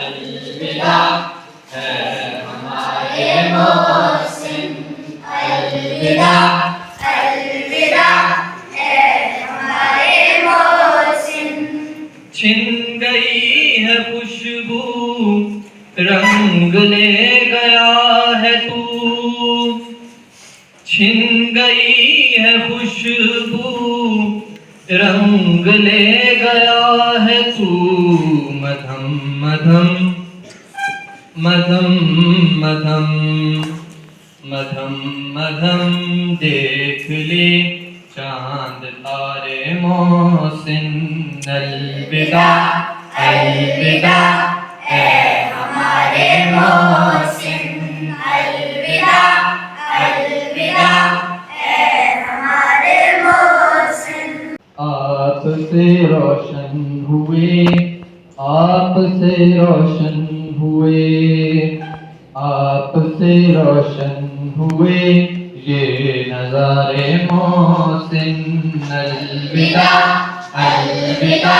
अलविदा है हमारे मोहसिन, अलविदा अलविदा है हमारे मोहसिन। छिन गई है खुशबू रंग ले गया है तू, छिन गई है खुशबू रंग ले गया है तू। मधम मधम मधम मधम मधम मधम देख ले चांद तारे मोहसिन, अलविदा अलविदा है हमारे मोहसिन, अलविदा अलविदा है हमारे मोहसिन। आपसे रोशन हुए, आपसे रोशन हुए, आपसे रोशन हुए ये नज़ारे मोहसिन, अलविदा अलविदा